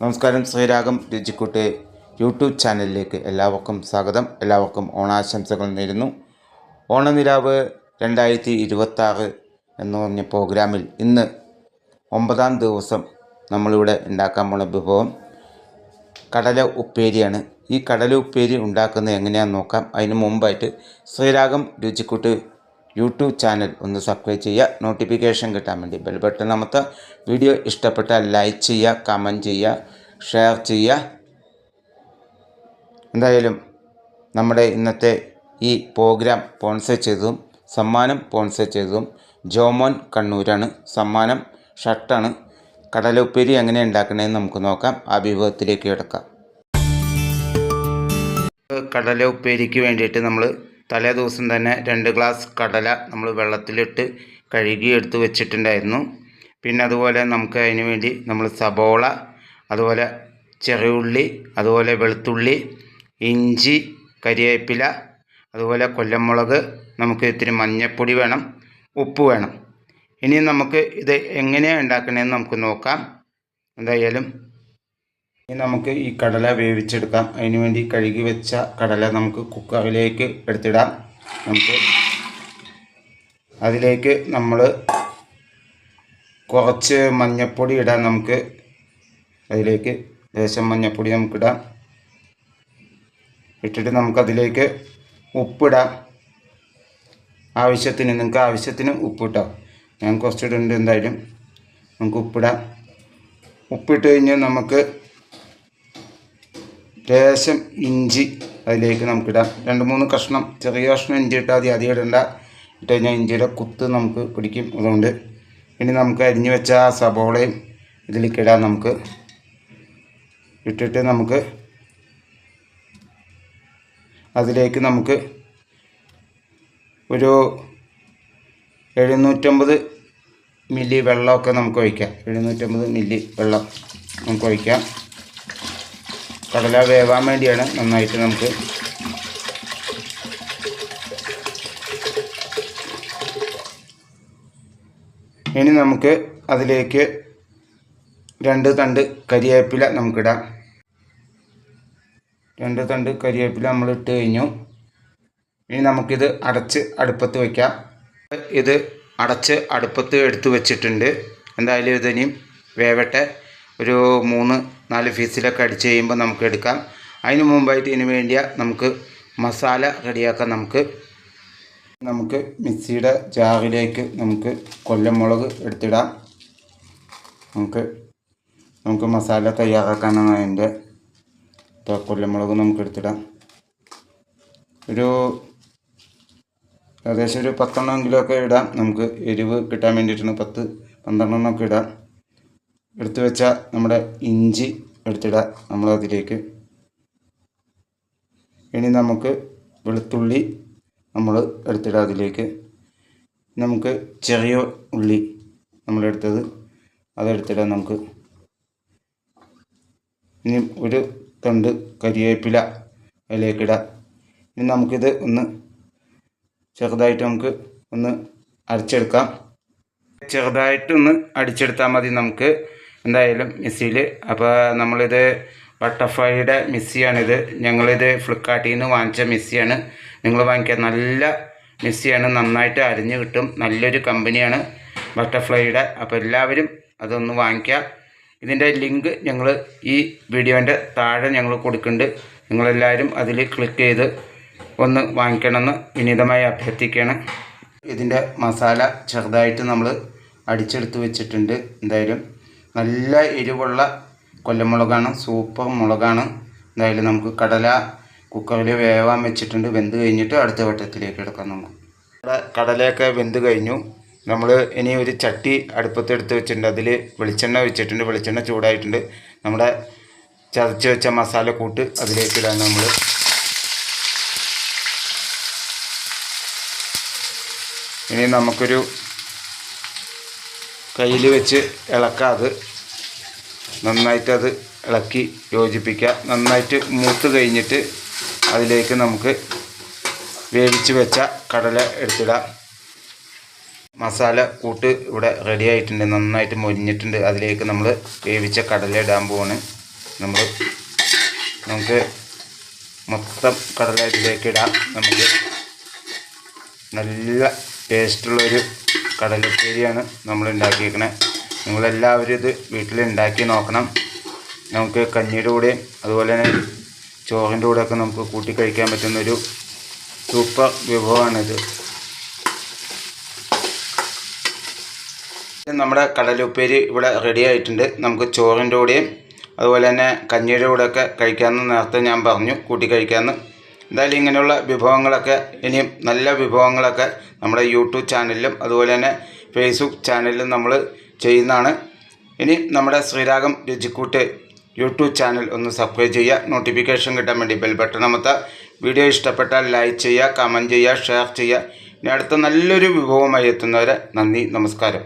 നമസ്കാരം. ശ്രീരാഗം രുചിക്കൂട്ട് യൂട്യൂബ് ചാനലിലേക്ക് എല്ലാവർക്കും സ്വാഗതം. എല്ലാവർക്കും ഓണാശംസകൾ നേരുന്നു. ഓണനിലാവ് 2026 എന്ന് പറഞ്ഞ പ്രോഗ്രാമിൽ ഇന്ന് 9ാം ദിവസം നമ്മളിവിടെ ഉണ്ടാക്കാൻ പോണ വിഭവം കടല ഉപ്പേരിയാണ്. ഈ കടല ഉപ്പേരി ഉണ്ടാക്കുന്നത് എങ്ങനെയാണെന്ന് നോക്കാം. അതിന് മുമ്പായിട്ട് ശ്രീരാഗം രുചിക്കൂട്ട് യൂട്യൂബ് ചാനൽ ഒന്ന് സബ്സ്ക്രൈബ് ചെയ്യുക, നോട്ടിഫിക്കേഷൻ കിട്ടാൻ വേണ്ടി ബെൽ ബട്ടൺ അമർത്തുക. വീഡിയോ ഇഷ്ടപ്പെട്ടാൽ ലൈക്ക് ചെയ്യുക, കമൻറ്റ് ചെയ്യുക, ഷെയർ ചെയ്യുക. എന്തായാലും നമ്മുടെ ഇന്നത്തെ ഈ പ്രോഗ്രാം സമ്മാനം സ്പോൺസർ ചെയ്തതും ജോമോൻ കണ്ണൂരാണ്. സമ്മാനം ഷർട്ടാണ്. കടല ഉപ്പേരി എങ്ങനെ ഉണ്ടാക്കണമെന്ന് നമുക്ക് നോക്കാം. ആ വിഭവത്തിലേക്ക് കിടക്കാം. കടല ഉപ്പേരിക്ക് വേണ്ടിയിട്ട് നമ്മൾ തലേ ദിവസം തന്നെ 2 ഗ്ലാസ് കടല നമ്മൾ വെള്ളത്തിലിട്ട് കഴുകി എടുത്ത് വെച്ചിട്ടുണ്ടായിരുന്നു. പിന്നെ അതുപോലെ നമുക്ക് അതിന് വേണ്ടി നമ്മൾ സബോള, അതുപോലെ ചെറിയുള്ളി, അതുപോലെ വെളുത്തുള്ളി, ഇഞ്ചി, കരിവേപ്പില, അതുപോലെ കൊല്ലമുളക്, നമുക്ക് ഇത്തിരി മഞ്ഞൾപ്പൊടി വേണം, ഉപ്പ് വേണം. ഇനി നമുക്ക് ഇത് എങ്ങനെയാണ് ഉണ്ടാക്കണമെന്ന് നമുക്ക് നോക്കാം. എന്തായാലും ഇനി നമുക്ക് ഈ കടല വേവിച്ചെടുക്കാം. അതിന് വേണ്ടി കഴുകി വെച്ച കടല നമുക്ക് കുക്കറിലേക്ക് എടുത്തിടാം. നമുക്ക് അതിലേക്ക് നമ്മൾ കുറച്ച് മഞ്ഞൾപ്പൊടി ഇടാം. നമുക്ക് അതിലേക്ക് ലേശം മഞ്ഞൾപ്പൊടി നമുക്കിടാം. ഇട്ടിട്ട് നമുക്കതിലേക്ക് ഉപ്പിടാം. നിങ്ങൾക്ക് ആവശ്യത്തിന് ഉപ്പിട്ടോ. ഞാൻ കുറച്ചിടുന്നുണ്ട്. എന്തായാലും നമുക്ക് ഉപ്പിടാം. ഉപ്പിട്ട് കഴിഞ്ഞാൽ നമുക്ക് ലേശം ഇഞ്ചി അതിലേക്ക് നമുക്കിടാം. 2-3 കഷ്ണം, ചെറിയ കഷ്ണം ഇഞ്ചി ഇട്ടാൽ മതി, അധികം ഇടണ്ട. ഇട്ട് കഴിഞ്ഞാൽ ഇഞ്ചിയുടെ കുത്ത് നമുക്ക് പിടിക്കും. അതുകൊണ്ട് ഇനി നമുക്ക് അരിഞ്ഞു വെച്ച ആ സബോളയും ഇതിലേക്ക് ഇടാം. നമുക്ക് ഇട്ടിട്ട് നമുക്ക് അതിലേക്ക് നമുക്ക് ഒരു 750 മില്ലി വെള്ളമൊക്കെ നമുക്ക് ഒഴിക്കാം. 750 മില്ലി വെള്ളം നമുക്ക് ഒഴിക്കാം. കടല വേവാൻ വേണ്ടിയാണ്. നന്നായിട്ട് നമുക്ക് ഇനി നമുക്ക് അതിലേക്ക് 2 തണ്ട് കരിവേപ്പില നമുക്കിടാം. 2 തണ്ട് കരിവേപ്പില നമ്മൾ ഇട്ട് കഴിഞ്ഞു. ഇനി നമുക്കിത് അടച്ച് അടുപ്പത്ത് വയ്ക്കാം. ഇത് അടച്ച് അടുപ്പത്ത് എടുത്ത് വെച്ചിട്ടുണ്ട്. എന്തായാലും ഇതിനിയും വേവട്ടെ. ഒരു 3-4 ഫീസിലൊക്കെ അടിച്ച് കഴിയുമ്പോൾ നമുക്ക് എടുക്കാം. അതിന് മുമ്പായിട്ട് ഇതിന് വേണ്ടിയ നമുക്ക് മസാല റെഡിയാക്കാം. നമുക്ക് മിക്സിയുടെ ജാറിലേക്ക് നമുക്ക് കൊല്ലമുളക് എടുത്തിടാം. നമുക്ക് മസാല തയ്യാറാക്കാനാണ് അതിൻ്റെ കൊല്ലമുളക് നമുക്ക് എടുത്തിടാം. ഏകദേശം ഒരു 10 എങ്കിലുമൊക്കെ ഇടാം. നമുക്ക് എരിവ് കിട്ടാൻ വേണ്ടിയിട്ടാണ് 10-12 ഇടാം. എടുത്തു വെച്ച നമ്മുടെ ഇഞ്ചി എടുത്തിടാം നമ്മളതിലേക്ക്. ഇനി നമുക്ക് വെളുത്തുള്ളി നമ്മൾ എടുത്തിടാം അതിലേക്ക്. നമുക്ക് ചെറിയ ഉള്ളി നമ്മളെടുത്തത് അതെടുത്തിടാം. നമുക്ക് ഇനി ഒരു തണ്ട് കരിവേപ്പില അതിലേക്കിടാം. ഇനി നമുക്കിത് ചെറുതായിട്ട് നമുക്ക് അരച്ചെടുക്കാം. ചെറുതായിട്ടൊന്ന് അടിച്ചെടുത്താൽ മതി നമുക്ക്. എന്തായാലും മിക്സിയിൽ. അപ്പോൾ നമ്മളിത് ബട്ടർഫ്ലൈയുടെ മിക്സിയാണിത്. ഞങ്ങളിത് ഫ്ലിപ്കാർട്ടിൽ നിന്ന് വാങ്ങിച്ച മിക്സിയാണ്. നിങ്ങൾ വാങ്ങിക്കുക. നല്ല മിക്സിയാണ്. നന്നായിട്ട് അരിഞ്ഞ് കിട്ടും. നല്ലൊരു കമ്പനിയാണ് ബട്ടർഫ്ലൈയുടെ. അപ്പോൾ എല്ലാവരും അതൊന്ന് വാങ്ങിക്കുക. ഇതിൻ്റെ ലിങ്ക് ഞങ്ങൾ ഈ വീഡിയോൻ്റെ താഴെ ഞങ്ങൾ കൊടുക്കുന്നുണ്ട്. നിങ്ങളെല്ലാവരും അതിൽ ക്ലിക്ക് ചെയ്ത് ഒന്ന് വാങ്ങിക്കണമെന്ന് വിനീതമായി അഭ്യർത്ഥിക്കുകയാണ്. ഇതിൻ്റെ മസാല ചെറുതായിട്ട് നമ്മൾ അടിച്ചെടുത്ത് വെച്ചിട്ടുണ്ട്. എന്തായാലും നല്ല എരിവുള്ള കൊല്ലമുളകാണ്. സൂപ്പർ മുളകാണ്. എന്തായാലും നമുക്ക് കടല കുക്കറിൽ വേവാൻ വെച്ചിട്ടുണ്ട്. വെന്ത് കഴിഞ്ഞിട്ട് അടുത്ത വട്ടത്തിലേക്ക് എടുക്കാം. നമുക്ക് കടലയൊക്കെ വെന്ത് കഴിഞ്ഞു. നമ്മൾ ഇനി ഒരു ചട്ടി അടുപ്പത്തെടുത്ത് വെച്ചിട്ടുണ്ട്. അതിൽ വെളിച്ചെണ്ണ ഒഴിച്ചിട്ടുണ്ട്. വെളിച്ചെണ്ണ ചൂടായിട്ടുണ്ട്. നമ്മുടെ ചതച്ച് വെച്ച മസാല കൂട്ട് അതിലേക്കിടാണ് നമ്മൾ. ഇനി നമുക്കൊരു കയ്യിൽ വെച്ച് ഇളക്കാം. നന്നായിട്ടത് ഇളക്കി യോജിപ്പിക്കുക. നന്നായിട്ട് മൂത്ത് കഴിഞ്ഞിട്ട് അതിലേക്ക് നമുക്ക് വേവിച്ച് വെച്ച കടല എടുത്തിടാം. മസാല കൂട്ട് ഇവിടെ റെഡി ആയിട്ടുണ്ട്. നന്നായിട്ട് മൊരിഞ്ഞിട്ടുണ്ട്. അതിലേക്ക് നമ്മൾ വേവിച്ച കടല ഇടാൻ പോവാണ്. നമുക്ക് മൊത്തം കടല ഇതിലേക്ക് ഇടാം. നമുക്ക് നല്ല ടേസ്റ്റുള്ളൊരു കടലുപ്പേരിയാണ് നമ്മൾ ഉണ്ടാക്കിയിരിക്കുന്നത്. നിങ്ങളെല്ലാവരും ഇത് വീട്ടിലുണ്ടാക്കി നോക്കണം. നമുക്ക് കഞ്ഞിയുടെ കൂടെയും അതുപോലെ തന്നെ ചോറിൻ്റെ കൂടെയൊക്കെ നമുക്ക് കൂട്ടി കഴിക്കാൻ പറ്റുന്നൊരു സൂപ്പർ വിഭവമാണിത്. നമ്മുടെ കടലുപ്പേരി ഇവിടെ റെഡി ആയിട്ടുണ്ട്. നമുക്ക് ചോറിൻ്റെ കൂടെയും അതുപോലെ തന്നെ കഞ്ഞിയുടെ കൂടെയൊക്കെ കഴിക്കാമെന്ന് നേരത്തെ ഞാൻ പറഞ്ഞു, കൂട്ടി കഴിക്കാമെന്ന്. എന്തായാലും ഇങ്ങനെയുള്ള വിഭവങ്ങളൊക്കെ ഇനിയും നല്ല വിഭവങ്ങളൊക്കെ നമ്മുടെ യൂട്യൂബ് ചാനലിലും അതുപോലെ തന്നെ ഫേസ്ബുക്ക് ചാനലിലും നമ്മൾ ചെയ്യുന്നതാണ്. ഇനി നമ്മുടെ ശ്രീരാഗം രുചിക്കൂട്ട് യൂട്യൂബ് ചാനൽ ഒന്ന് സബ്സ്ക്രൈബ് ചെയ്യുക, നോട്ടിഫിക്കേഷൻ കിട്ടാൻ വേണ്ടി ബെൽ ബട്ടൺ അമർത്തുക. വീഡിയോ ഇഷ്ടപ്പെട്ടാൽ ലൈക്ക് ചെയ്യുക, കമൻറ്റ് ചെയ്യുക, ഷെയർ ചെയ്യുക. ഇനി അടുത്ത നല്ലൊരു വിഭവമായി എത്തുന്നവരെ നന്ദി, നമസ്കാരം.